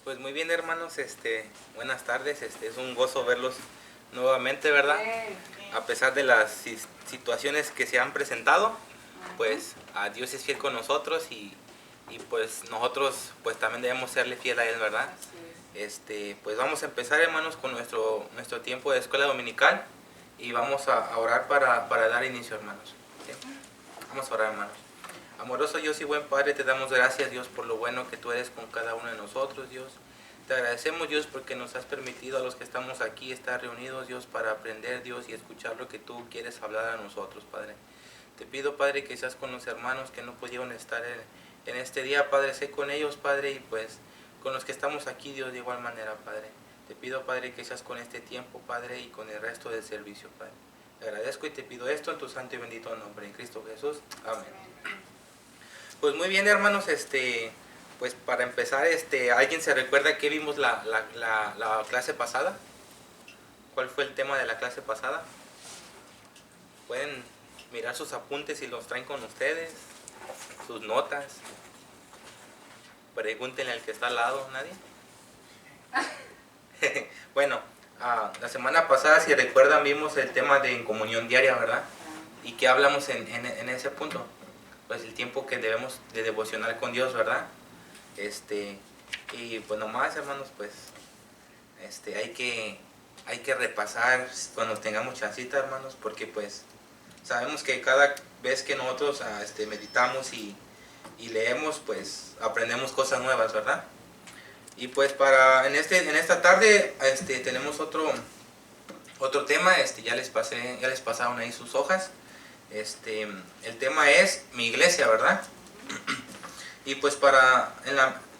Pues muy bien, hermanos, buenas tardes, es un gozo verlos nuevamente, ¿verdad? A pesar de las situaciones que se han presentado, pues a Dios es fiel con nosotros y pues nosotros pues también debemos serle fiel a Él, ¿verdad? Pues vamos a empezar, hermanos, con nuestro tiempo de escuela dominical y vamos a orar para dar inicio, hermanos. ¿Sí? Vamos a orar, hermanos. Amoroso Dios y buen Padre, te damos gracias, Dios, por lo bueno que tú eres con cada uno de nosotros, Dios. Te agradecemos, Dios, porque nos has permitido a los que estamos aquí estar reunidos, Dios, para aprender, Dios, y escuchar lo que tú quieres hablar a nosotros, Padre. Te pido, Padre, que seas con los hermanos que no pudieron estar en este día, Padre, sé con ellos, Padre, y pues con los que estamos aquí, Dios, de igual manera, Padre. Te pido, Padre, que seas con este tiempo, Padre, y con el resto del servicio, Padre. Te agradezco y te pido esto en tu santo y bendito nombre, en Cristo Jesús. Amén. Pues muy bien, hermanos, pues para empezar, ¿alguien se recuerda que vimos la clase pasada? ¿Cuál fue el tema de la clase pasada? Pueden mirar sus apuntes si los traen con ustedes, sus notas. Pregúntenle al que está al lado, ¿nadie? Bueno, la semana pasada, si recuerdan, vimos el tema de comunión diaria, ¿verdad? ¿Y qué hablamos en ese punto? Pues el tiempo que debemos de devocionar con Dios, ¿verdad? Y pues nomás, hermanos, pues hay que repasar cuando tengamos chancita, hermanos, porque pues sabemos que cada vez que nosotros meditamos y leemos, pues aprendemos cosas nuevas, ¿verdad? Y pues en esta tarde tenemos otro tema, ya les pasaron ahí sus hojas. El tema es mi iglesia, ¿verdad? Y pues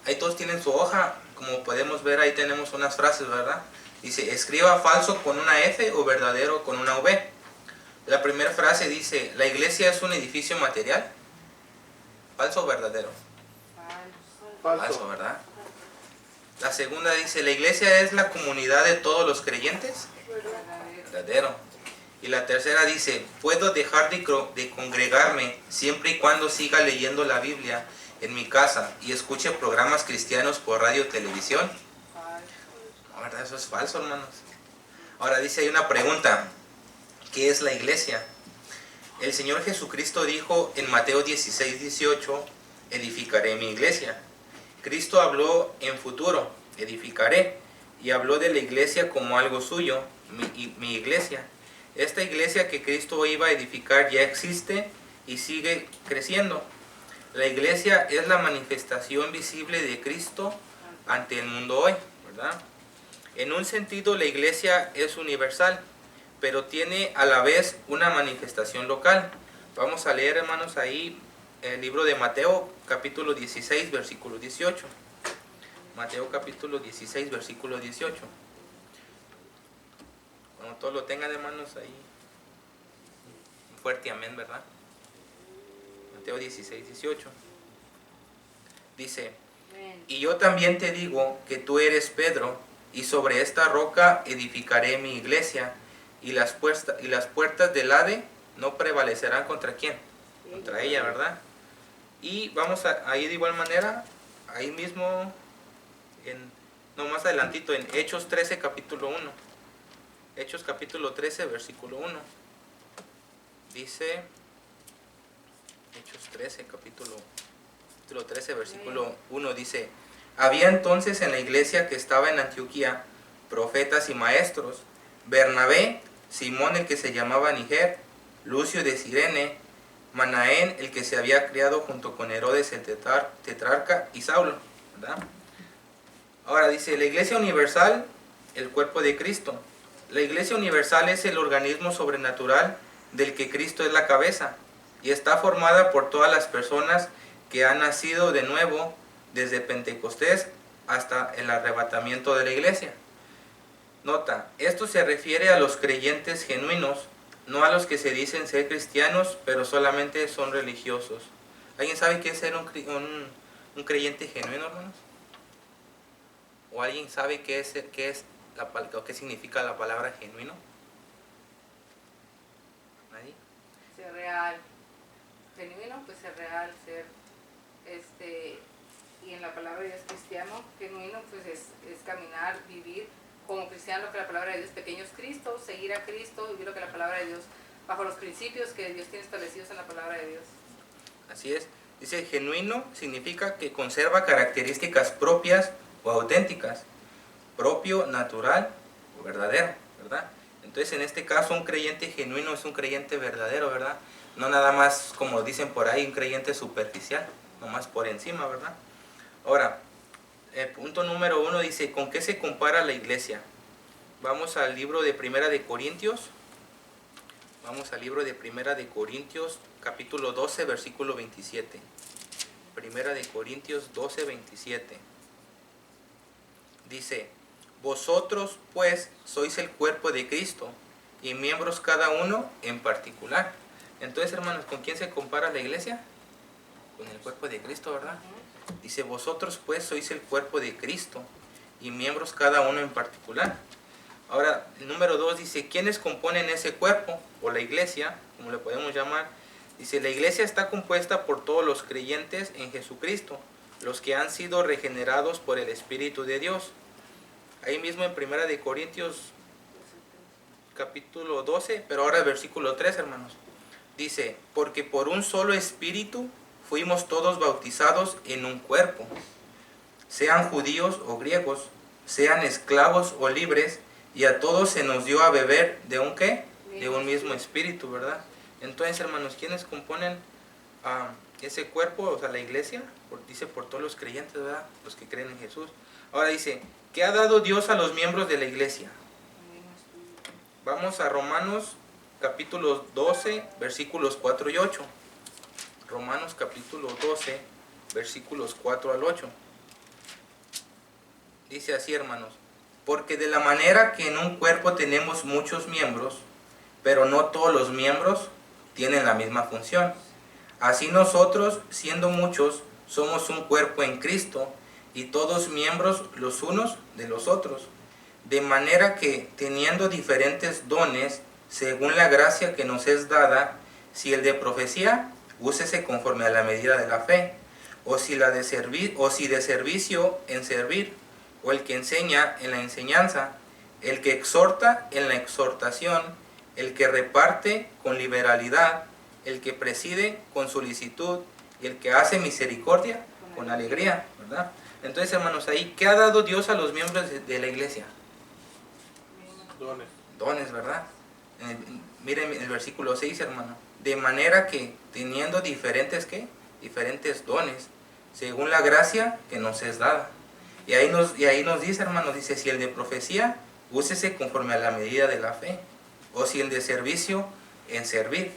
ahí todos tienen su hoja, como podemos ver ahí tenemos unas frases, ¿verdad? Dice, escriba falso con una F o verdadero con una V. La primera frase dice, ¿la iglesia es un edificio material? ¿Falso o verdadero? Falso, ¿verdad? La segunda dice, ¿la iglesia es la comunidad de todos los creyentes? Verdadero. Y la tercera dice, ¿puedo dejar de congregarme siempre y cuando siga leyendo la Biblia en mi casa y escuche programas cristianos por radio o televisión? La verdad, eso es falso, hermanos. Ahora dice, hay una pregunta, ¿qué es la iglesia? El Señor Jesucristo dijo en Mateo 16:18, edificaré mi iglesia. Cristo habló en futuro, edificaré, y habló de la iglesia como algo suyo, mi iglesia. Esta iglesia que Cristo iba a edificar ya existe y sigue creciendo. La iglesia es la manifestación visible de Cristo ante el mundo hoy, ¿verdad? En un sentido, la iglesia es universal, pero tiene a la vez una manifestación local. Vamos a leer, hermanos, ahí el libro de Mateo, capítulo 16, versículo 18. Mateo, capítulo 16, versículo 18. Cuando todos lo tengan, hermanos, ahí. Un fuerte amén, ¿verdad? Mateo 16, 18. Dice, y yo también te digo que tú eres Pedro, y sobre esta roca edificaré mi iglesia, y las puertas del Hade no prevalecerán contra quién, contra ella, ¿verdad? Y vamos a ir de igual manera, ahí mismo, más adelantito, en Hechos 13, capítulo 1. Hechos capítulo 13, versículo 1. Dice, Hechos 13, capítulo 13, versículo 1, dice, había entonces en la iglesia que estaba en Antioquía profetas y maestros, Bernabé, Simón el que se llamaba Niger, Lucio de Cirene, Manaén el que se había criado junto con Herodes el tetrarca y Saulo, ¿verdad? Ahora dice, la iglesia universal, el cuerpo de Cristo. La iglesia universal es el organismo sobrenatural del que Cristo es la cabeza y está formada por todas las personas que han nacido de nuevo desde Pentecostés hasta el arrebatamiento de la iglesia. Nota, esto se refiere a los creyentes genuinos, no a los que se dicen ser cristianos, pero solamente son religiosos. ¿Alguien sabe qué es ser un creyente genuino, hermanos? ¿O alguien sabe qué significa la palabra genuino? ¿Nadie? Ser real. Genuino, pues ser real, ser y en la palabra de Dios cristiano, genuino, pues es caminar, vivir como cristiano lo que la palabra de Dios, pequeños Cristo, seguir a Cristo, vivir lo que la palabra de Dios, bajo los principios que Dios tiene establecidos en la palabra de Dios. Así es. Dice genuino significa que conserva características propias o auténticas, propio, natural o verdadero, ¿verdad? Entonces en este caso un creyente genuino es un creyente verdadero, ¿verdad? No nada más como dicen por ahí un creyente superficial, nomás por encima, ¿verdad? Ahora, el punto número 1 dice, ¿con qué se compara la iglesia? Vamos al libro de Primera de Corintios. Vamos al libro de Primera de Corintios, capítulo 12, versículo 27. Primera de Corintios 12, 27. Dice, vosotros pues sois el cuerpo de Cristo y miembros cada uno en particular. Entonces, hermanos, ¿con quién se compara la iglesia? Con el cuerpo de Cristo, ¿verdad? Dice, vosotros pues sois el cuerpo de Cristo y miembros cada uno en particular. Ahora, el número 2 dice, ¿quiénes componen ese cuerpo? O la iglesia, como le podemos llamar. Dice, la iglesia está compuesta por todos los creyentes en Jesucristo, los que han sido regenerados por el Espíritu de Dios. Ahí mismo en Primera de Corintios, capítulo 12, pero ahora el versículo 3, hermanos. Dice, porque por un solo Espíritu fuimos todos bautizados en un cuerpo, sean judíos o griegos, sean esclavos o libres, y a todos se nos dio a beber de un ¿qué? De un mismo espíritu, ¿verdad? Entonces, hermanos, ¿quiénes componen ese cuerpo? O sea, la iglesia, dice por todos los creyentes, ¿verdad? Los que creen en Jesús. Ahora dice, ¿qué ha dado Dios a los miembros de la iglesia? Vamos a Romanos capítulo 12, versículos 4 y 8. Romanos capítulo 12, versículos 4 al 8. Dice así, hermanos, porque de la manera que en un cuerpo tenemos muchos miembros, pero no todos los miembros tienen la misma función. Así nosotros, siendo muchos, somos un cuerpo en Cristo, y todos miembros los unos de los otros. De manera que, teniendo diferentes dones, según la gracia que nos es dada, si el de profecía, úsese conforme a la medida de la fe, o si de servicio, en servir, o el que enseña en la enseñanza, el que exhorta en la exhortación, el que reparte con liberalidad, el que preside con solicitud, y el que hace misericordia con alegría, ¿verdad? Entonces, hermanos, ahí, ¿qué ha dado Dios a los miembros de la iglesia? Dones. Dones, ¿verdad? Miren el versículo 6, hermano. De manera que, teniendo diferentes, ¿qué? Diferentes dones, según la gracia que nos es dada. Y ahí nos dice, hermano, dice, si el de profecía, úsese conforme a la medida de la fe. O si el de servicio, en servir.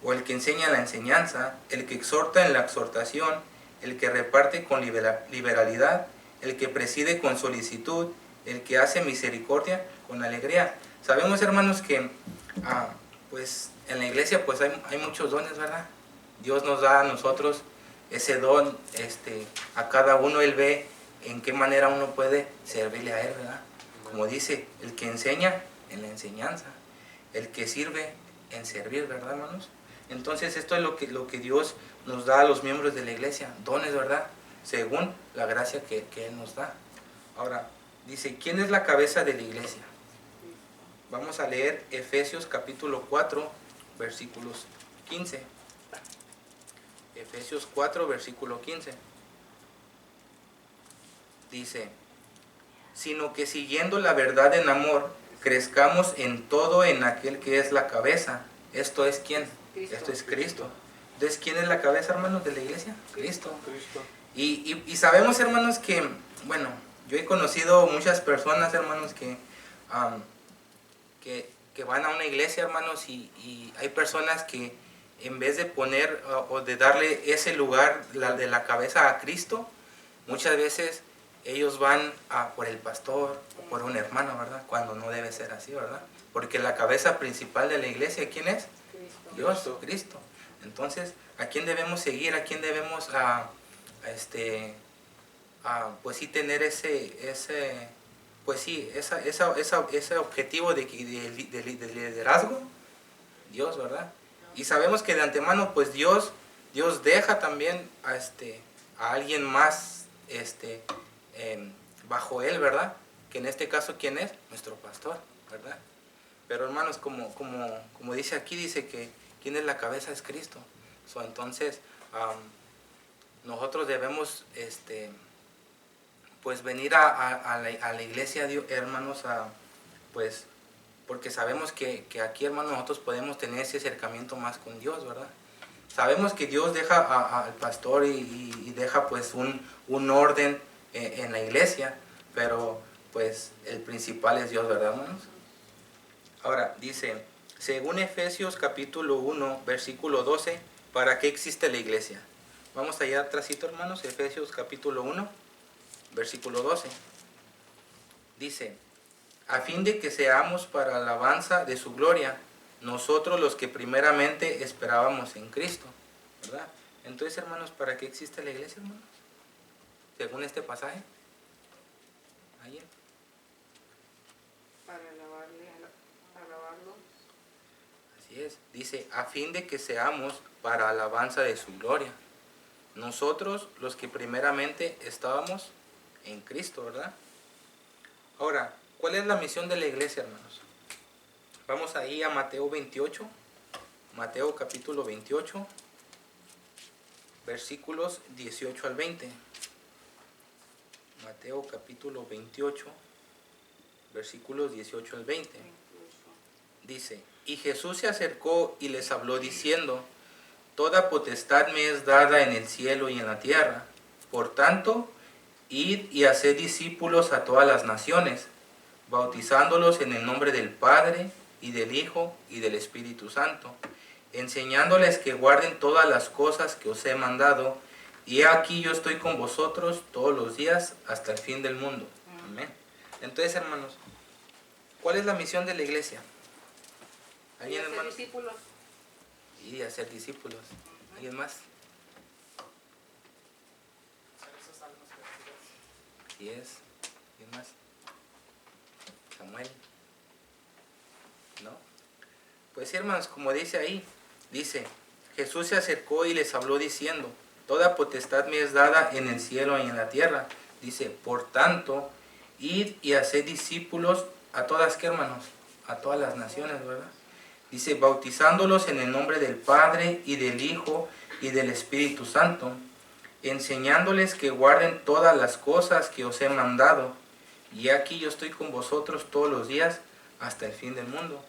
O el que enseña la enseñanza, el que exhorta en la exhortación, el que reparte con liberalidad, el que preside con solicitud, el que hace misericordia con alegría. Sabemos, hermanos, que pues en la iglesia pues hay muchos dones, ¿verdad? Dios nos da a nosotros ese don, a cada uno Él ve en qué manera uno puede servirle a Él, ¿verdad? Como dice, el que enseña en la enseñanza, el que sirve en servir, ¿verdad, hermanos? Entonces esto es lo que Dios nos da a los miembros de la iglesia, dones, ¿verdad? Según la gracia que Él nos da. Ahora, dice, ¿quién es la cabeza de la iglesia? Vamos a leer Efesios capítulo 4, versículos 15. Efesios 4, versículo 15. Dice, sino que siguiendo la verdad en amor, crezcamos en todo en aquel que es la cabeza. ¿Esto es quién? Cristo. Esto es Cristo. Entonces, ¿quién es la cabeza, hermanos, de la iglesia? Cristo. Cristo. Y sabemos, hermanos, que, bueno, yo he conocido muchas personas, hermanos, que van a una iglesia, hermanos, y hay personas que en vez de poner o de darle ese lugar de la cabeza a Cristo, muchas veces ellos van por el pastor o por un hermano, ¿verdad? Cuando no debe ser así, ¿verdad? Porque la cabeza principal de la iglesia, ¿quién es? Cristo. Dios, Cristo. Entonces, ¿a quién debemos seguir? ¿A quién debemos pues sí tener ese objetivo de liderazgo? Dios, ¿verdad? Y sabemos que de antemano pues Dios deja también a alguien más bajo él, ¿verdad? Que en este caso, ¿quién es? Nuestro pastor, ¿verdad? Pero hermanos, como dice aquí, dice que ¿quién es la cabeza? Es Cristo. Entonces, nosotros debemos pues venir a la iglesia, hermanos, pues porque sabemos que aquí, hermanos, nosotros podemos tener ese acercamiento más con Dios, ¿verdad? Sabemos que Dios deja al pastor y deja pues un orden en la iglesia, pero pues el principal es Dios, ¿verdad, hermanos? Ahora, dice, según Efesios capítulo 1, versículo 12, ¿para qué existe la iglesia? Vamos allá atrásito, hermanos, Efesios capítulo 1, versículo 12. Dice, a fin de que seamos para alabanza de su gloria, nosotros los que primeramente esperábamos en Cristo, ¿verdad? Entonces, hermanos, ¿para qué existe la iglesia, hermanos? Según este pasaje. Ahí. Para alabarlo. Así es. Dice, a fin de que seamos para alabanza de su gloria. Nosotros los que primeramente estábamos en Cristo, ¿verdad? Ahora, ¿cuál es la misión de la iglesia, hermanos? Vamos ahí a Mateo 28, Mateo capítulo 28, versículos 18 al 20. Mateo capítulo 28, versículos 18 al 20. Dice, y Jesús se acercó y les habló diciendo, toda potestad me es dada en el cielo y en la tierra. Por tanto, id y haced discípulos a todas las naciones, bautizándolos en el nombre del Padre, y del Hijo, y del Espíritu Santo, enseñándoles que guarden todas las cosas que os he mandado, y aquí yo estoy con vosotros todos los días hasta el fin del mundo. Amén. Entonces, hermanos, ¿cuál es la misión de la iglesia? ¿Alguien, hermanos? Discípulos. Y hacer discípulos. ¿Alguien más? Así es. ¿Alguien más? Samuel. ¿No? Pues hermanos, como dice ahí, dice, Jesús se acercó y les habló diciendo, toda potestad me es dada en el cielo y en la tierra. Dice, por tanto, id y haced discípulos a todas, ¿qué, hermanos? A todas las naciones, ¿verdad? Dice, bautizándolos en el nombre del Padre y del Hijo y del Espíritu Santo, enseñándoles que guarden todas las cosas que os he mandado. Y aquí yo estoy con vosotros todos los días hasta el fin del mundo.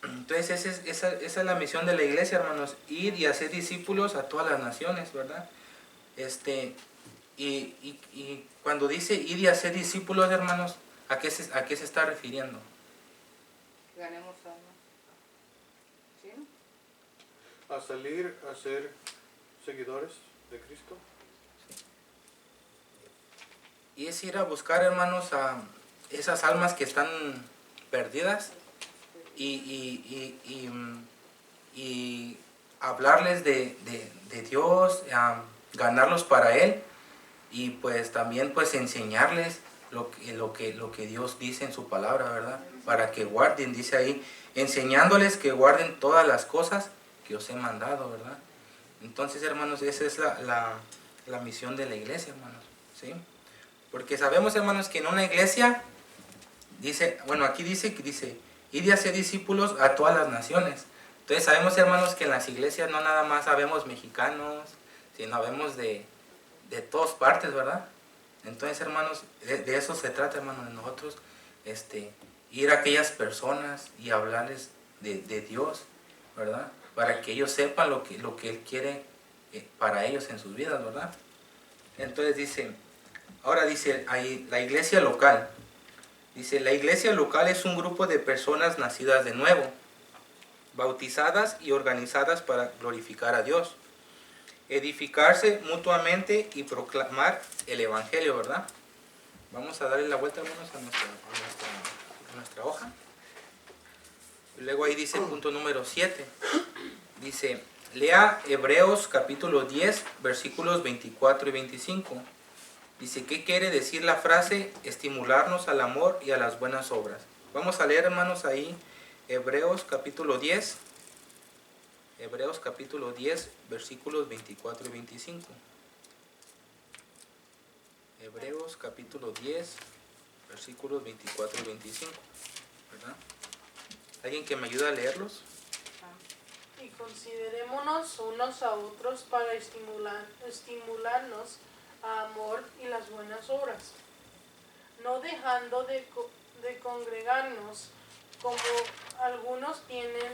Entonces esa es la misión de la iglesia, hermanos, ir y hacer discípulos a todas las naciones, ¿verdad? Y cuando dice ir y hacer discípulos, hermanos, ¿a qué se está refiriendo? Ganemos almas. ¿Sí? A salir a ser seguidores de Cristo. Y es ir a buscar, hermanos, a esas almas que están perdidas y hablarles de Dios, ganarlos para Él y pues también pues enseñarles lo que Dios dice en su palabra, ¿verdad? Para que guarden, dice ahí, enseñándoles que guarden todas las cosas que os he mandado, ¿verdad? Entonces, hermanos, esa es la misión de la iglesia, hermanos, ¿sí? Porque sabemos, hermanos, que en una iglesia, dice, bueno, aquí dice, ir y hacer discípulos a todas las naciones. Entonces sabemos, hermanos, que en las iglesias no nada más sabemos mexicanos, sino sabemos de todas partes, ¿verdad? Entonces, hermanos, de eso se trata, hermanos, de nosotros, ir a aquellas personas y hablarles de Dios, ¿verdad? Para que ellos sepan lo que Él quiere para ellos en sus vidas, ¿verdad? Entonces dice, ahora dice ahí, la iglesia local. Dice, la iglesia local es un grupo de personas nacidas de nuevo, bautizadas y organizadas para glorificar a Dios, edificarse mutuamente y proclamar el evangelio, ¿verdad? Vamos a darle la vuelta, hermanos, a nuestra hoja. Y luego ahí dice punto número 7. Dice, lea Hebreos capítulo 10, versículos 24 y 25. Dice, ¿qué quiere decir la frase estimularnos al amor y a las buenas obras? Vamos a leer, hermanos, ahí Hebreos capítulo 10. Hebreos capítulo 10, versículos 24 y 25. Hebreos capítulo 10, versículos 24 y 25, ¿verdad? ¿Alguien que me ayude a leerlos? Y considerémonos unos a otros para estimularnos a amor y las buenas obras, no dejando de congregarnos como algunos tienen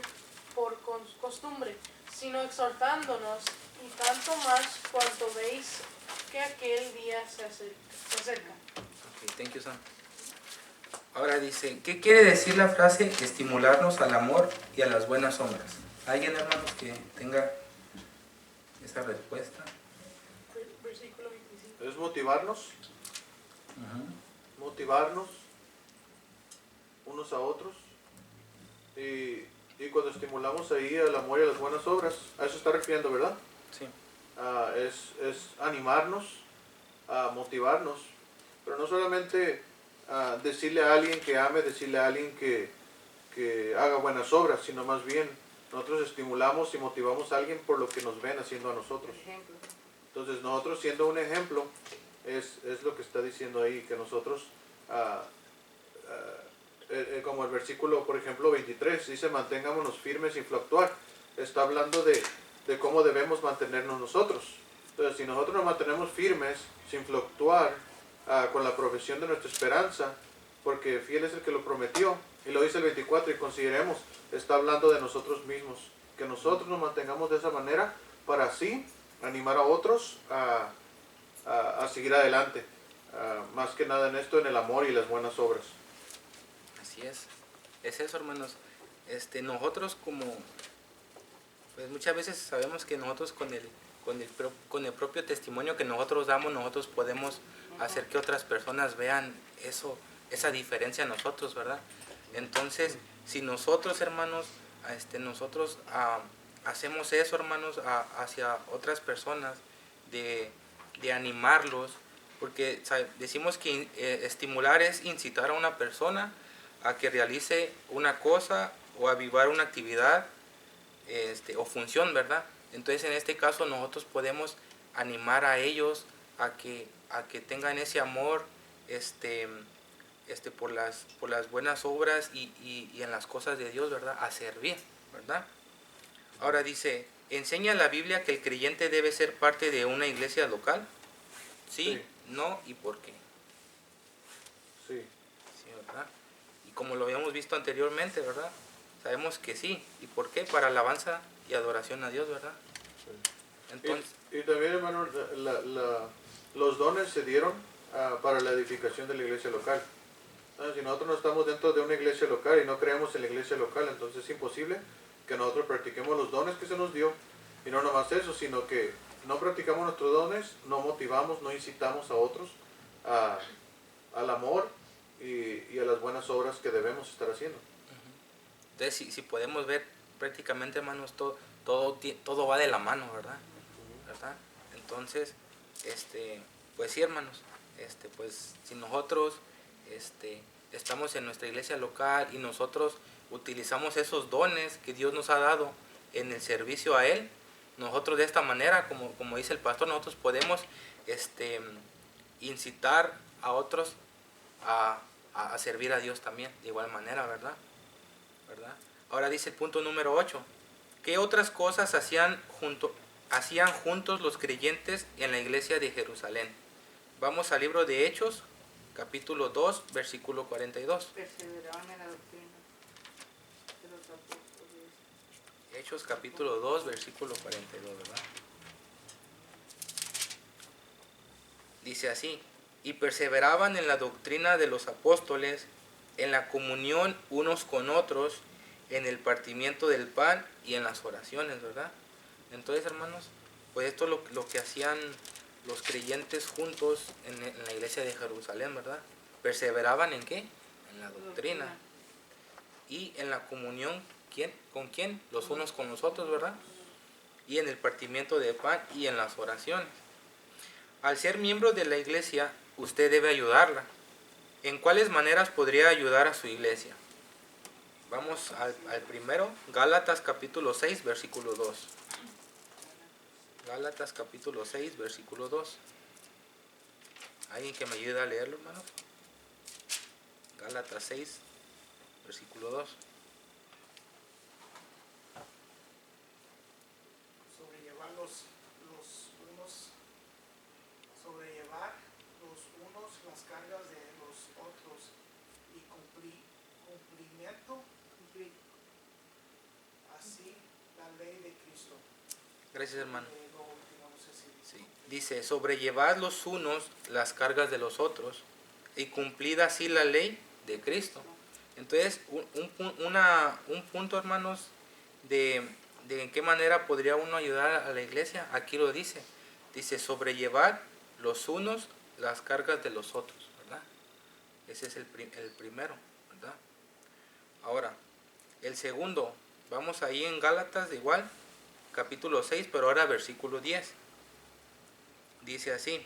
por costumbre, sino exhortándonos, y tanto más cuanto veis que aquel día se acerca. Ok, thank you, Sam. Ahora dice, ¿qué quiere decir la frase estimularnos al amor y a las buenas obras? ¿Alguien, hermanos, que tenga esa respuesta? Versículo 25. Es motivarnos, Ujú. motivarnos unos a otros. Y cuando estimulamos ahí al amor y a las buenas obras, a eso está refiriendo, ¿verdad? Sí. Es animarnos, motivarnos, pero no solamente decirle a alguien que ame, decirle a alguien que haga buenas obras, sino más bien nosotros estimulamos y motivamos a alguien por lo que nos ven haciendo a nosotros. Ejemplo. Entonces nosotros siendo un ejemplo, es lo que está diciendo ahí, que nosotros, como el versículo, por ejemplo, 23, dice mantengámonos firmes sin fluctuar. Está hablando de cómo debemos mantenernos nosotros. Entonces, si nosotros nos mantenemos firmes, sin fluctuar, con la profesión de nuestra esperanza, porque fiel es el que lo prometió, y lo dice el 24, y consideremos, está hablando de nosotros mismos, que nosotros nos mantengamos de esa manera, para así animar a otros a seguir adelante, más que nada en esto, en el amor y las buenas obras. Así es eso, hermanos. Nosotros como, pues muchas veces sabemos que nosotros con el propio testimonio que nosotros damos, nosotros podemos hacer que otras personas vean esa diferencia en nosotros, ¿verdad? Entonces, si nosotros, hermanos, nosotros hacemos eso, hermanos, hacia otras personas, de animarlos, porque decimos que estimular es incitar a una persona a que realice una cosa o avivar una actividad o función, ¿verdad? Entonces en este caso nosotros podemos animar a ellos a que tengan ese amor por las buenas obras y en las cosas de Dios, ¿verdad? A servir, ¿verdad? Ahora dice, ¿enseña la Biblia que el creyente debe ser parte de una iglesia local? Sí, no y por qué. Sí. Sí, ¿verdad? Y como lo habíamos visto anteriormente, ¿verdad? Sabemos que sí. ¿Y por qué? Para alabanza y adoración a Dios, ¿verdad? Sí. Entonces, Y también, hermano, los dones se dieron para la edificación de la iglesia local. Si nosotros no estamos dentro de una iglesia local y no creemos en la iglesia local, entonces es imposible que nosotros practiquemos los dones que se nos dio. Y no nomás eso, sino que no practicamos nuestros dones, no motivamos, no incitamos a otros al amor y a las buenas obras que debemos estar haciendo. entonces si podemos ver prácticamente, hermanos, todo va de la mano, ¿verdad? ¿Verdad? Entonces, pues sí, hermanos, pues si nosotros estamos en nuestra iglesia local y nosotros utilizamos esos dones que Dios nos ha dado en el servicio a Él, nosotros de esta manera, como dice el pastor, nosotros podemos incitar a otros a servir a Dios también, de igual manera, ¿verdad? Ahora dice el punto número 8. ¿Qué otras cosas hacían juntos los creyentes en la iglesia de Jerusalén? Vamos al libro de Hechos, capítulo 2, versículo 42. Perseveraban en la doctrina de los apóstoles. Hechos, capítulo 2, versículo 42, ¿verdad? Dice así, y perseveraban en la doctrina de los apóstoles, en la comunión unos con otros, en el partimiento del pan y en las oraciones, ¿verdad? Entonces, hermanos, pues esto es lo que hacían los creyentes juntos en la iglesia de Jerusalén, ¿verdad? Perseveraban ¿en qué? En la doctrina. Y en la comunión, ¿con quién? Los unos con los otros, ¿verdad? Y en el partimiento del pan y en las oraciones. Al ser miembro de la iglesia, usted debe ayudarla. ¿En cuáles maneras podría ayudar a su iglesia? Vamos al primero, Gálatas capítulo 6, versículo 2. Gálatas capítulo 6, versículo 2. ¿Alguien que me ayude a leerlo, hermanos? Gálatas 6, versículo 2. Sobrellevar los unos las cargas de los otros y cumplimiento así la ley de Cristo. Gracias, hermano. Lo último, no sé si dice. Sí. Dice, sobrellevad los unos las cargas de los otros y cumplid así la ley de Cristo. Entonces, un punto, hermanos, de en qué manera podría uno ayudar a la iglesia, aquí lo dice. Dice, sobrellevar los unos las cargas de los otros, ¿verdad? Ese es el primero, ¿verdad? Ahora, el segundo, vamos ahí en Gálatas, igual, capítulo 6, pero ahora versículo 10. Dice así,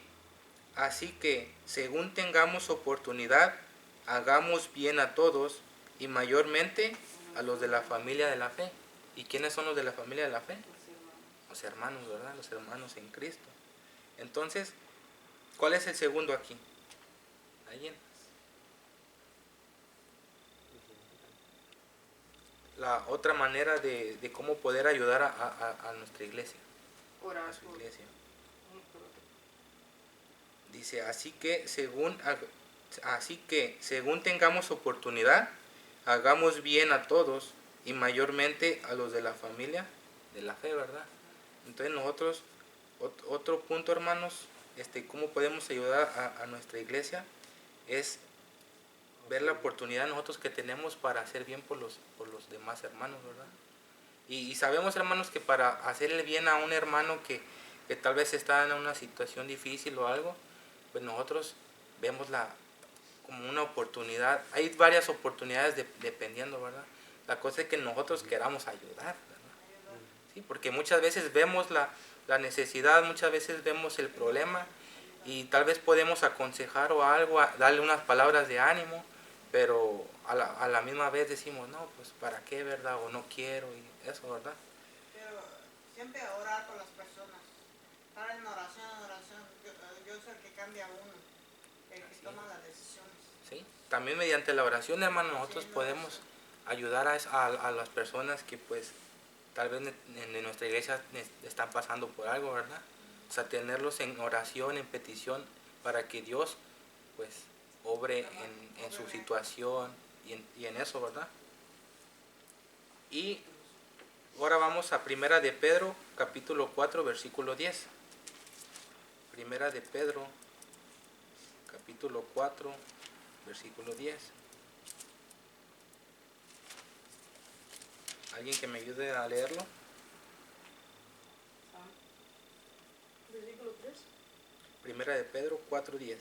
así que, según tengamos oportunidad, hagamos bien a todos y mayormente a los de la familia de la fe. ¿Y quiénes son los de la familia de la fe? Los hermanos, ¿verdad? Los hermanos en Cristo. Entonces, ¿cuál es el segundo aquí? ¿Alguien? La otra manera de cómo poder ayudar a nuestra iglesia, Orar a su por iglesia. uno por otro. Dice, así que según tengamos oportunidad, hagamos bien a todos y mayormente a los de la familia de la fe, ¿verdad? Entonces nosotros, otro punto, hermanos, cómo podemos ayudar a nuestra iglesia es ver la oportunidad nosotros que tenemos para hacer bien por los demás hermanos, ¿verdad? Y sabemos, hermanos, que para hacerle bien a un hermano que tal vez está en una situación difícil o algo, pues nosotros vemos como una oportunidad. Hay varias oportunidades dependiendo, ¿verdad? La cosa es que nosotros queramos ayudar, ¿verdad? Sí, porque muchas veces vemos la necesidad, muchas veces vemos el problema y tal vez podemos aconsejar o algo, darle unas palabras de ánimo, pero a la misma vez decimos, no, pues ¿para qué, verdad? O no quiero y eso, ¿verdad? Pero siempre orar por las personas, estar en oración, yo soy el que cambia a uno, el que toma las decisiones. ¿Sí? También mediante la oración, hermano, nosotros Sí, podemos ayudar a las personas que pues tal vez en nuestra iglesia están pasando por algo, ¿verdad? O sea, tenerlos en oración, en petición, para que Dios pues obre en su situación y en eso, ¿verdad? Y ahora vamos a Primera de Pedro, capítulo 4, versículo 10. Primera de Pedro, capítulo 4, versículo 10. ¿Alguien que me ayude a leerlo? Versículo 3. Primera de Pedro 4:10. 10.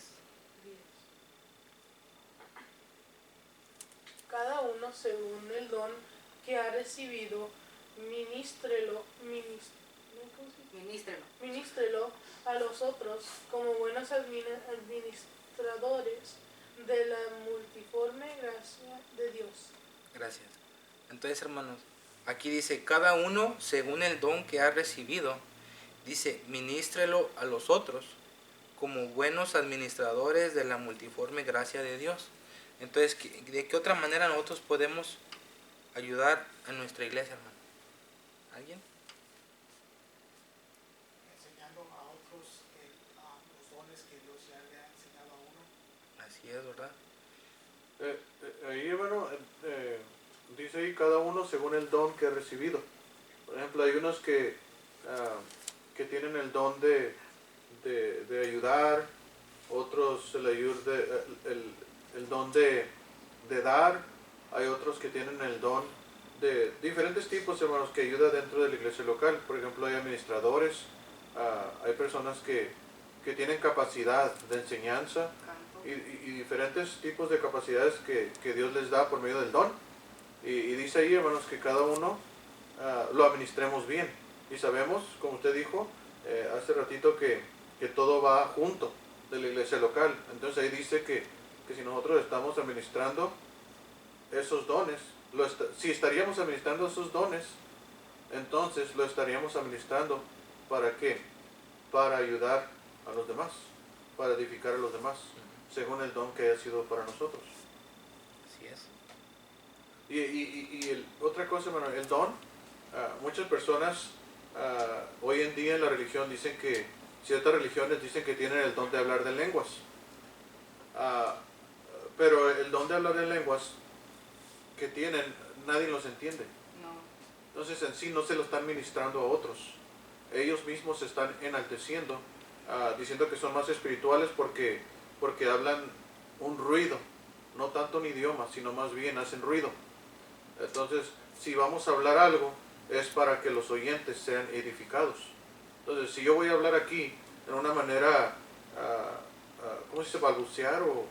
Cada uno según el don que ha recibido, ministrelo a los otros como buenos administradores de la multiforme gracia de Dios. Gracias. Entonces, hermanos, aquí dice, cada uno según el don que ha recibido, dice, ministrelo a los otros como buenos administradores de la multiforme gracia de Dios. Entonces, ¿de qué otra manera nosotros podemos ayudar a nuestra iglesia, hermano? ¿Alguien? Enseñando a otros los dones que Dios ya le ha enseñado a uno. Así es, ¿verdad? Ahí, hermano, dice ahí cada uno según el don que ha recibido. Por ejemplo, hay unos que tienen el don de ayudar, otros el don de dar, hay otros que tienen el don de diferentes tipos, hermanos, que ayuda dentro de la iglesia local. Por ejemplo, hay administradores, hay personas que tienen capacidad de enseñanza y diferentes tipos de capacidades que Dios les da por medio del don. Y dice ahí, hermanos, que cada uno lo administremos bien. Y sabemos, como usted dijo hace ratito, que todo va junto de la iglesia local. Entonces ahí dice que si nosotros estamos administrando esos dones, si estaríamos administrando esos dones, entonces lo estaríamos administrando ¿para qué? Para ayudar a los demás. para edificar a los demás, según el don que haya sido para nosotros. Así es. Otra cosa, hermano, el don, muchas personas hoy en día en la religión dicen que, ciertas religiones dicen que tienen el don de hablar de lenguas. Pero el don de hablar de lenguas que tienen, nadie los entiende. No. Entonces en sí no se lo están ministrando a otros. Ellos mismos se están enalteciendo, diciendo que son más espirituales porque hablan un ruido, no tanto un idioma, sino más bien hacen ruido. Entonces, si vamos a hablar algo, es para que los oyentes sean edificados. Entonces, si yo voy a hablar aquí de una manera, ¿cómo se dice? Balbucear o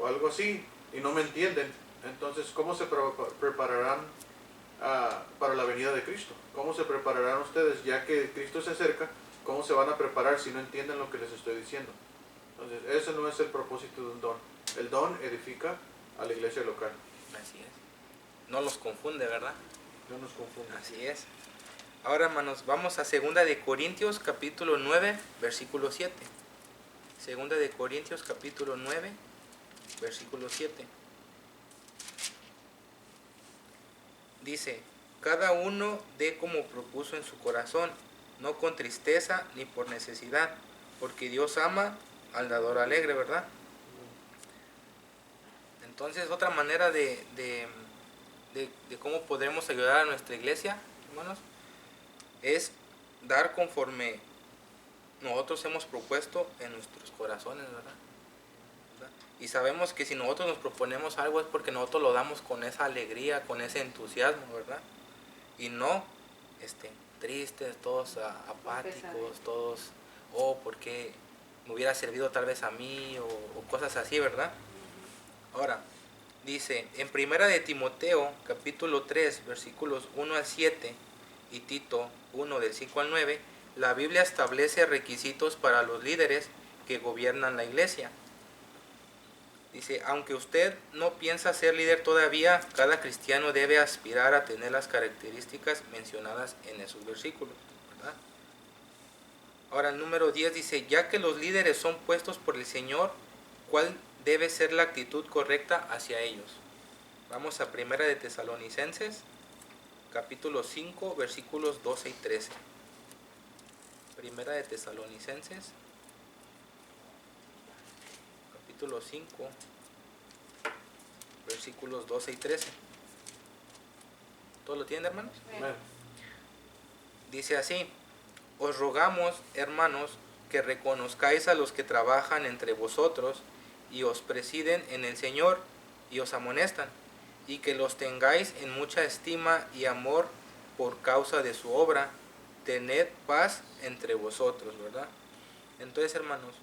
algo así, y no me entienden, entonces, ¿cómo se prepararán para la venida de Cristo? ¿Cómo se prepararán ustedes, ya que Cristo se acerca? ¿Cómo se van a preparar si no entienden lo que les estoy diciendo? Entonces, ese no es el propósito de un don. El don edifica a la iglesia local. Así es. No los confunde, ¿verdad? No nos confundan. Así es. Ahora, hermanos, vamos a 2 de Corintios, capítulo 9, versículo 7. 2 de Corintios, capítulo 9, versículo 7. Dice, cada uno dé como propuso en su corazón, no con tristeza ni por necesidad, porque Dios ama al dador alegre, ¿verdad? Entonces, otra manera de cómo podremos ayudar a nuestra iglesia, hermanos, es dar conforme nosotros hemos propuesto en nuestros corazones, ¿verdad? Y sabemos que si nosotros nos proponemos algo es porque nosotros lo damos con esa alegría, con ese entusiasmo, ¿verdad? Y no tristes, todos apáticos, todos, porque me hubiera servido tal vez a mí o cosas así, ¿verdad? Ahora, dice, en 1 de Timoteo, capítulo 3, versículos 1 al 7 y Tito 1 del 5 al 9, la Biblia establece requisitos para los líderes que gobiernan la iglesia. Dice, aunque usted no piensa ser líder todavía, cada cristiano debe aspirar a tener las características mencionadas en esos versículos, ¿verdad? Ahora el número 10 dice, ya que los líderes son puestos por el Señor, ¿cuál debe ser la actitud correcta hacia ellos? Vamos a 1 de Tesalonicenses, capítulo 5, versículos 12 y 13. 1 de Tesalonicenses, capítulo 5, versículos 12 y 13. ¿Todo lo tienen, hermanos? Amén. Dice así, os rogamos, hermanos, que reconozcáis a los que trabajan entre vosotros y os presiden en el Señor y os amonestan, y que los tengáis en mucha estima y amor por causa de su obra. Tened paz entre vosotros, ¿verdad? Entonces, hermanos,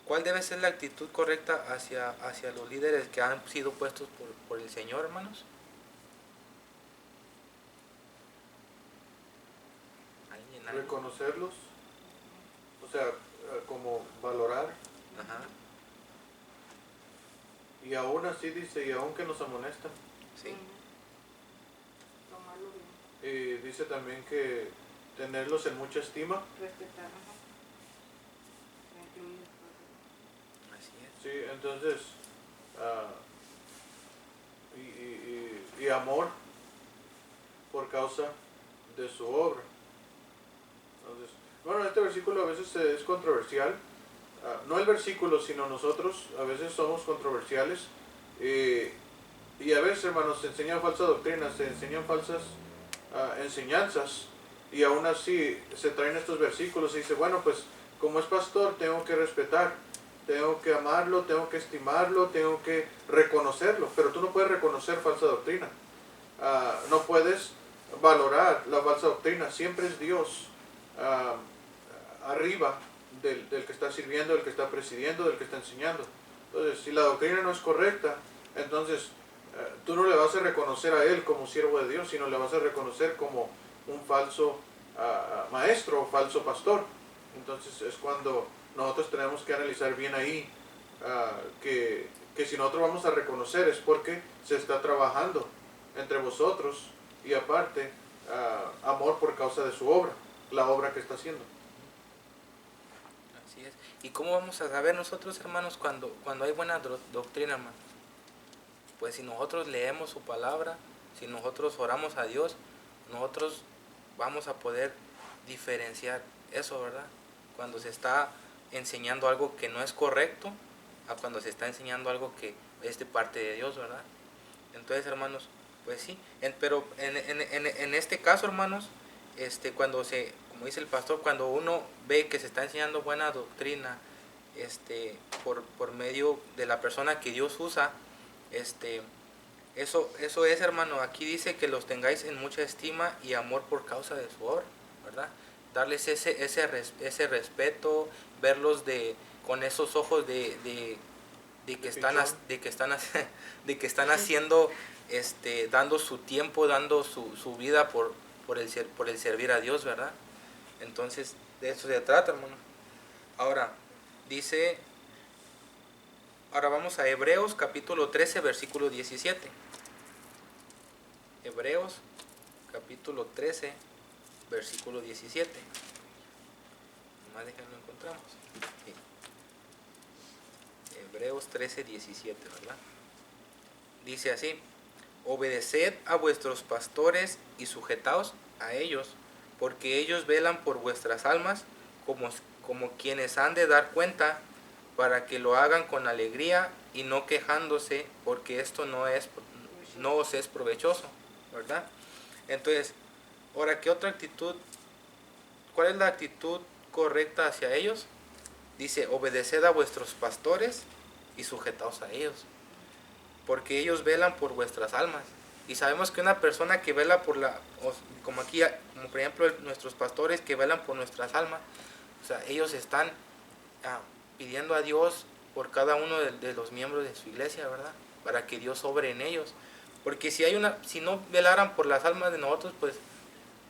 ¿cuál debe ser la actitud correcta hacia los líderes que han sido puestos por el Señor, hermanos? ¿Alguien? Reconocerlos, o sea, como valorar. Ajá. Y aún así dice, y aún que nos amonestan. Sí. Tomarlo bien, Y dice también que tenerlos en mucha estima. respetar. Así es. Sí, entonces, y amor por causa de su obra. Entonces, bueno, este versículo a veces es controversial. No el versículo, sino nosotros a veces somos controversiales. Y a veces, hermanos, se enseñan falsas doctrinas, se enseñan falsas enseñanzas. Y aún así se traen estos versículos y dice, bueno, pues como es pastor tengo que respetar, tengo que amarlo, tengo que estimarlo, tengo que reconocerlo. Pero tú no puedes reconocer falsa doctrina. No puedes valorar la falsa doctrina. Siempre es Dios arriba del que está sirviendo, del que está presidiendo, del que está enseñando. Entonces, si la doctrina no es correcta, entonces tú no le vas a reconocer a él como siervo de Dios, sino le vas a reconocer como un falso maestro o falso pastor. Entonces es cuando nosotros tenemos que analizar bien ahí que si nosotros vamos a reconocer es porque se está trabajando entre vosotros y aparte amor por causa de su obra, la obra que está haciendo. Así es. ¿Y cómo vamos a saber nosotros, hermanos, cuando hay buena doctrina, hermanos? Pues si nosotros leemos su palabra, si nosotros oramos a Dios, nosotros vamos a poder diferenciar eso, ¿verdad? Cuando se está enseñando algo que no es correcto, a cuando se está enseñando algo que es de parte de Dios, ¿verdad? Entonces, hermanos, pues sí, pero en este caso, hermanos, cuando como dice el pastor, cuando uno ve que se está enseñando buena doctrina, por medio de la persona que Dios usa, eso es, hermano, aquí dice que los tengáis en mucha estima y amor por causa de su obra, ¿verdad? Darles ese respeto, verlos con esos ojos de que están haciendo, dando su tiempo, dando su vida por el servir a Dios, ¿verdad? Entonces, de eso se trata, hermano. Ahora vamos a Hebreos capítulo 13, versículo 17. Hebreos capítulo 13, versículo 17. Nomás déjenlo encontramos. Sí. Hebreos 13, 17, ¿verdad? Dice así: obedeced a vuestros pastores y sujetaos a ellos, porque ellos velan por vuestras almas como quienes han de dar cuenta, para que lo hagan con alegría y no quejándose, porque esto no os es provechoso, ¿verdad? Entonces, ahora, ¿cuál es la actitud correcta hacia ellos? Dice: obedeced a vuestros pastores y sujetaos a ellos, porque ellos velan por vuestras almas. Y sabemos que una persona que vela como por ejemplo nuestros pastores que velan por nuestras almas, o sea, ellos están pidiendo a Dios por cada uno de los miembros de su iglesia, ¿verdad? Para que Dios obre en ellos. Porque si no velaran por las almas de nosotros, pues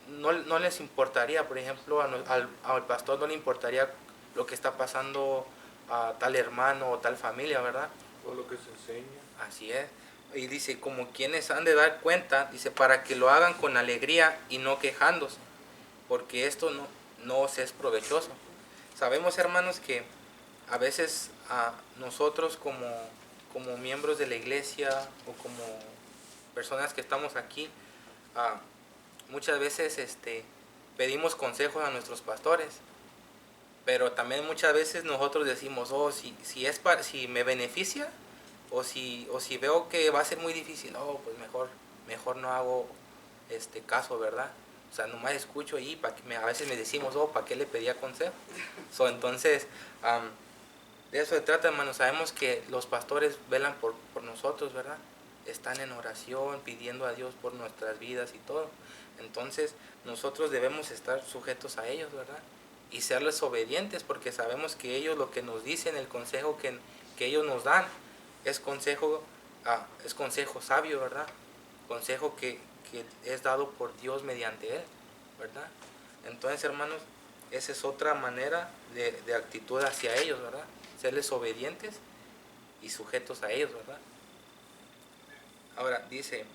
no les importaría, por ejemplo, al pastor no le importaría lo que está pasando a tal hermano o tal familia, ¿verdad? O lo que se enseña. Así es. Y dice, como quienes han de dar cuenta, dice, para que lo hagan con alegría y no quejándose, porque esto no os es provechoso. Sabemos, hermanos, que a veces nosotros como miembros de la iglesia o como personas que estamos aquí, muchas veces pedimos consejos a nuestros pastores, pero también muchas veces nosotros decimos, si me beneficia o si veo que va a ser muy difícil, pues mejor no hago caso, ¿verdad? O sea, nomás escucho y a veces me decimos, ¿para qué le pedía consejo? Entonces, de eso se trata, hermano. Sabemos que los pastores velan por nosotros, ¿verdad? Están en oración, pidiendo a Dios por nuestras vidas y todo. Entonces, nosotros debemos estar sujetos a ellos, ¿verdad? Y serles obedientes, porque sabemos que ellos lo que nos dicen, el consejo que ellos nos dan, es consejo sabio, ¿verdad? Consejo que es dado por Dios mediante Él, ¿verdad? Entonces, hermanos, esa es otra manera de actitud hacia ellos, ¿verdad? Serles obedientes y sujetos a ellos, ¿verdad? Ahora, dice,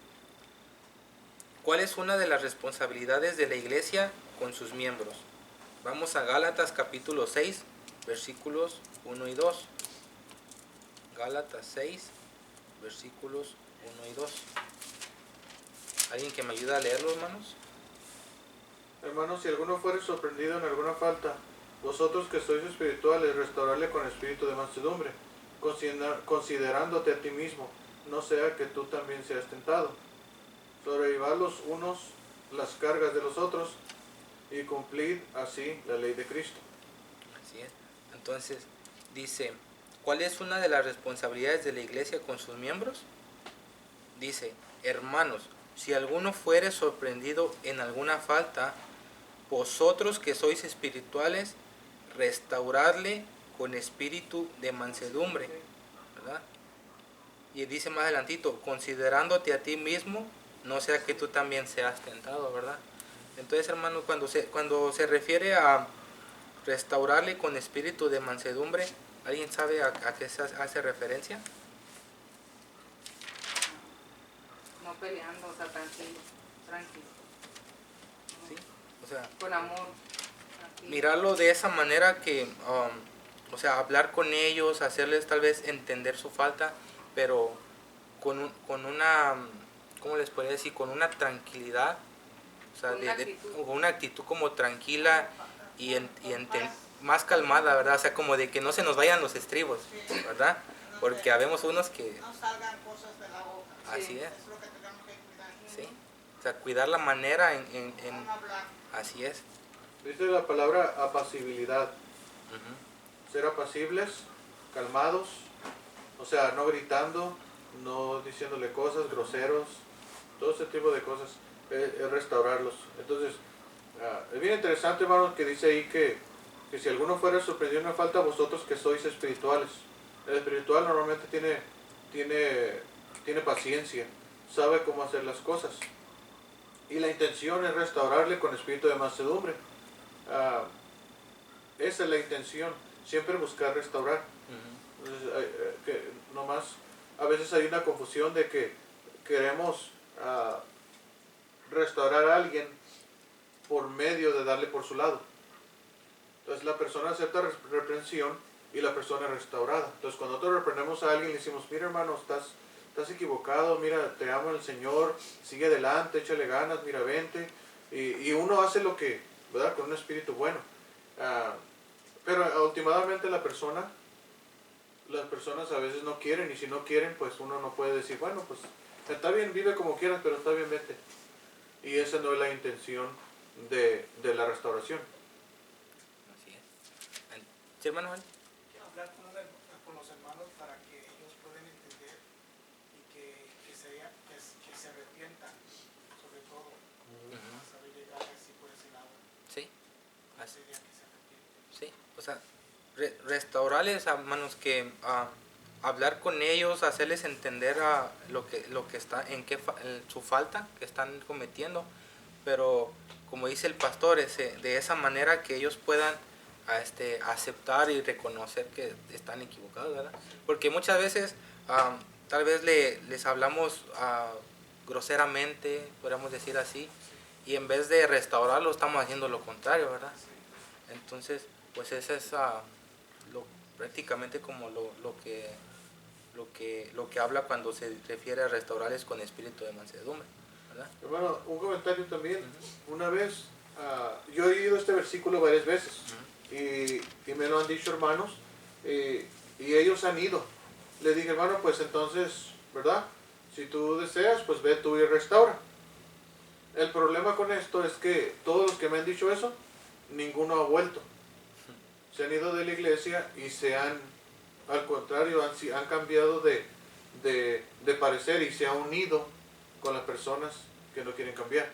¿cuál es una de las responsabilidades de la iglesia con sus miembros? Vamos a Gálatas capítulo 6, versículos 1 y 2. Gálatas 6, versículos 1 y 2. ¿Alguien que me ayude a leerlo, hermanos? Hermanos, si alguno fuere sorprendido en alguna falta, vosotros que sois espirituales, restaurarle con espíritu de mansedumbre, considerándote a ti mismo, no sea que tú también seas tentado. Sobrellevad los unos las cargas de los otros y cumplid así la ley de Cristo. Así es. Entonces, dice, ¿cuál es una de las responsabilidades de la iglesia con sus miembros? Dice, hermanos, si alguno fuere sorprendido en alguna falta, vosotros que sois espirituales, restauradle con espíritu de mansedumbre, ¿verdad? Y dice más adelantito, considerándote a ti mismo, no sea que tú también seas tentado, ¿verdad? Entonces, hermano, cuando se refiere a restaurarle con espíritu de mansedumbre, ¿alguien sabe a qué se hace referencia? No peleando, o sea, tranquilo. ¿Sí? O sea, Con amor. Tranquilo. mirarlo de esa manera que o sea, hablar con ellos, hacerles tal vez entender su falta, pero con una, ¿cómo les podría decir? Con una tranquilidad, o sea, con una actitud como tranquila y más calmada, ¿verdad? O sea, como de que no se nos vayan los estribos, ¿verdad? Porque habemos unos que... No salgan cosas de la boca. Así es. Es lo que tenemos que cuidar. Sí. O sea, cuidar la manera en No hablar. así es. Dice la palabra apacibilidad. Ujú. Ser apacibles, calmados, o sea, no gritando, no diciéndole cosas, groseros, todo ese tipo de cosas, es restaurarlos. Entonces, es bien interesante, hermanos, que dice ahí que si alguno fuera sorprendido en una falta, vosotros que sois espirituales. El espiritual normalmente tiene paciencia, sabe cómo hacer las cosas. Y la intención es restaurarle con espíritu de mansedumbre. Esa es la intención, siempre buscar restaurar. Ujú. Entonces, que nomás a veces hay una confusión de que queremos restaurar a alguien por medio de darle por su lado. Entonces la persona acepta reprensión y la persona es restaurada. Entonces cuando nosotros reprendemos a alguien y le decimos, mira hermano, estás equivocado, mira, te ama el Señor, sigue adelante, échale ganas, mira, vente. Y uno hace lo que, ¿verdad? Con un espíritu bueno. Pero últimamente las personas a veces no quieren, y si no quieren, pues uno no puede decir, bueno, pues está bien, vive como quieras, pero está bien, vete. Y esa no es la intención de la restauración. Así es. ¿Sí, hermano? Quiero hablar con los hermanos para que ellos puedan entender y que se arrepientan, sobre todo, a saber llegar así por ese lado. Sí. Así que se arrepientan. Sí, o sea, restaurarles, hermanos, que hablar con ellos, hacerles entender lo que está, en su falta que están cometiendo, pero como dice el pastor, de esa manera que ellos puedan aceptar y reconocer que están equivocados, ¿verdad? Porque muchas veces tal vez les hablamos groseramente, podríamos decir así, y en vez de restaurarlo estamos haciendo lo contrario, ¿verdad? Entonces, pues ese es prácticamente como lo que habla cuando se refiere a restaurarles con espíritu de mansedumbre, ¿verdad? Hermano, un comentario también. Ujú. Una vez, yo he oído este versículo varias veces Ujú. y me lo han dicho hermanos y ellos han ido. Le dije, hermano, pues entonces, ¿verdad? Si tú deseas, pues ve tú y restaura. El problema con esto es que todos los que me han dicho eso, ninguno ha vuelto. Se han ido de la iglesia y al contrario, han cambiado de parecer y se han unido con las personas que no quieren cambiar.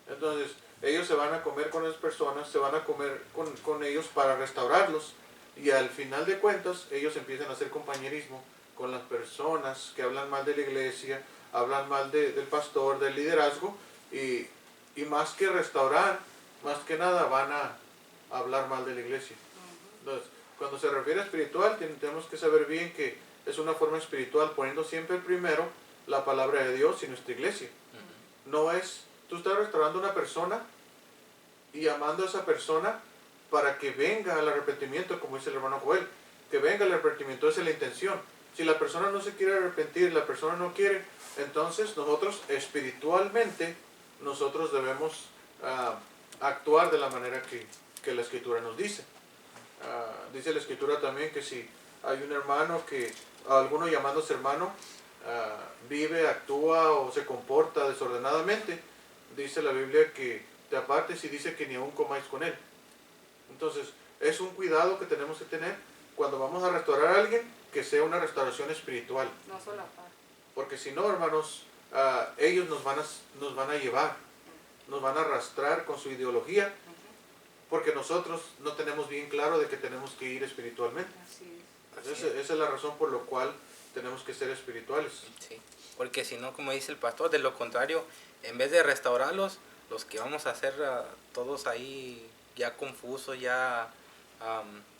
Entonces, ellos se van a comer con esas personas, se van a comer con ellos para restaurarlos y al final de cuentas ellos empiezan a hacer compañerismo con las personas que hablan mal de la iglesia, hablan mal del pastor, del liderazgo y más que restaurar, más que nada van a hablar mal de la iglesia. Entonces, cuando se refiere a espiritual, tenemos que saber bien que es una forma espiritual poniendo siempre primero la palabra de Dios y nuestra iglesia. No es, tú estás restaurando a una persona y llamando a esa persona para que venga al arrepentimiento, como dice el hermano Joel, que venga al arrepentimiento, esa es la intención. Si la persona no se quiere arrepentir, la persona no quiere, entonces nosotros espiritualmente, nosotros debemos actuar de la manera que la Escritura nos dice. Dice la Escritura también que si hay un hermano que, alguno llamándose hermano, vive, actúa o se comporta desordenadamente, dice la Biblia que te apartes y dice que ni aún comáis con él. Entonces, es un cuidado que tenemos que tener cuando vamos a restaurar a alguien, que sea una restauración espiritual. No solapar. Porque si no, hermanos, ellos nos van a llevar, nos van a arrastrar con su ideología, porque nosotros no tenemos bien claro de que tenemos que ir espiritualmente. Así Esa es la razón por la cual tenemos que ser espirituales. Sí, porque si no, como dice el pastor, de lo contrario, en vez de restaurarlos, los que vamos a hacer todos ahí ya confusos, ya,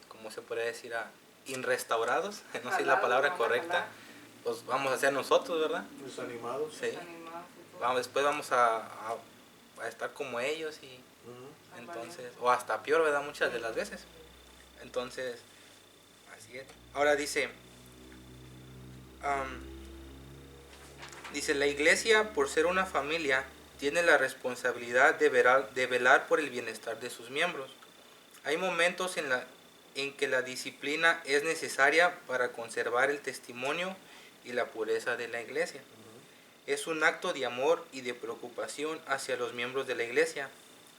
¿cómo se puede decir? Inrestaurados, no sé si la palabra correcta, pues vamos a ser nosotros, ¿verdad? Desanimados. Sí. Después vamos a estar como ellos y entonces, o hasta peor, ¿verdad? Muchas de las veces. Entonces, Ahora dice, dice, la iglesia, por ser una familia, tiene la responsabilidad de velar por el bienestar de sus miembros. Hay momentos en que la disciplina es necesaria para conservar el testimonio y la pureza de la iglesia. Es un acto de amor y de preocupación hacia los miembros de la iglesia.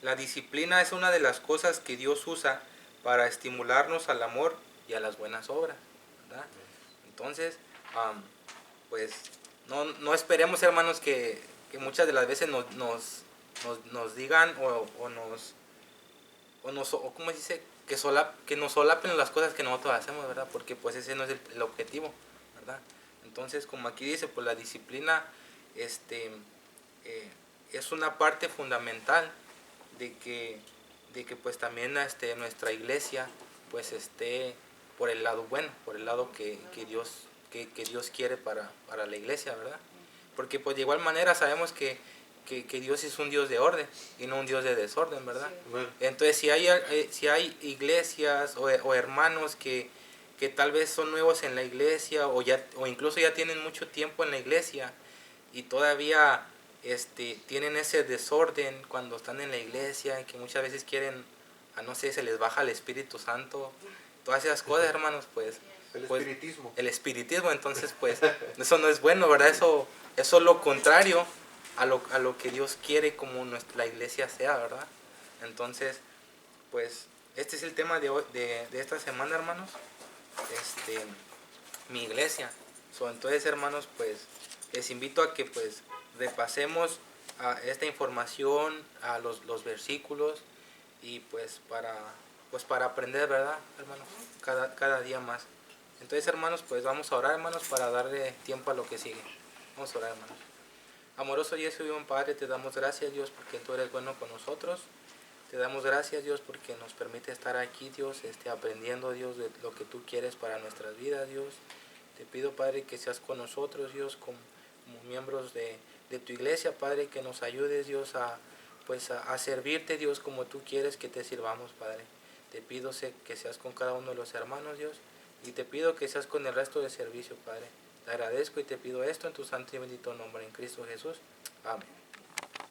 La disciplina es una de las cosas que Dios usa para estimularnos al amor y a las buenas obras, ¿verdad? Entonces, pues no esperemos, hermanos, que muchas de las veces nos digan o ¿cómo se dice? Que nos solapen las cosas que nosotros hacemos, ¿verdad? Porque pues ese no es el objetivo, ¿verdad? Entonces, como aquí dice, pues la disciplina es una parte fundamental de que pues también nuestra iglesia pues esté por el lado bueno, por el lado que Dios quiere para la iglesia, ¿verdad? Porque pues de igual manera sabemos que Dios es un Dios de orden y no un Dios de desorden, ¿verdad? Bueno, Entonces si hay iglesias o hermanos que tal vez son nuevos en la iglesia o incluso ya tienen mucho tiempo en la iglesia y todavía tienen ese desorden cuando están en la iglesia, que muchas veces quieren, no sé, se les baja el Espíritu Santo, todas esas cosas, hermanos, pues el pues, espiritismo. el espiritismo, entonces pues eso no es bueno, ¿verdad? Eso es lo contrario a lo que Dios quiere como la iglesia sea, ¿verdad? Entonces, pues este es el tema de esta semana, hermanos. Mi iglesia. Entonces, hermanos, pues les invito a que pues repasemos esta información, a los versículos y pues para aprender, ¿verdad, hermanos? Cada día más. Entonces, hermanos, pues vamos a orar, hermanos, para darle tiempo a lo que sigue. Vamos a orar, hermanos. Amoroso Dios y buen Padre, te damos gracias, Dios, porque tú eres bueno con nosotros. Te damos gracias, Dios, porque nos permite estar aquí, Dios, aprendiendo, Dios, de lo que tú quieres para nuestras vidas, Dios. Te pido, Padre, que seas con nosotros, Dios, como miembros de tu iglesia, Padre, que nos ayudes, Dios, a servirte, Dios, como tú quieres que te sirvamos, Padre. Te pido que seas con cada uno de los hermanos, Dios, y te pido que seas con el resto del servicio, Padre. Te agradezco y te pido esto en tu santo y bendito nombre, en Cristo Jesús. Amén.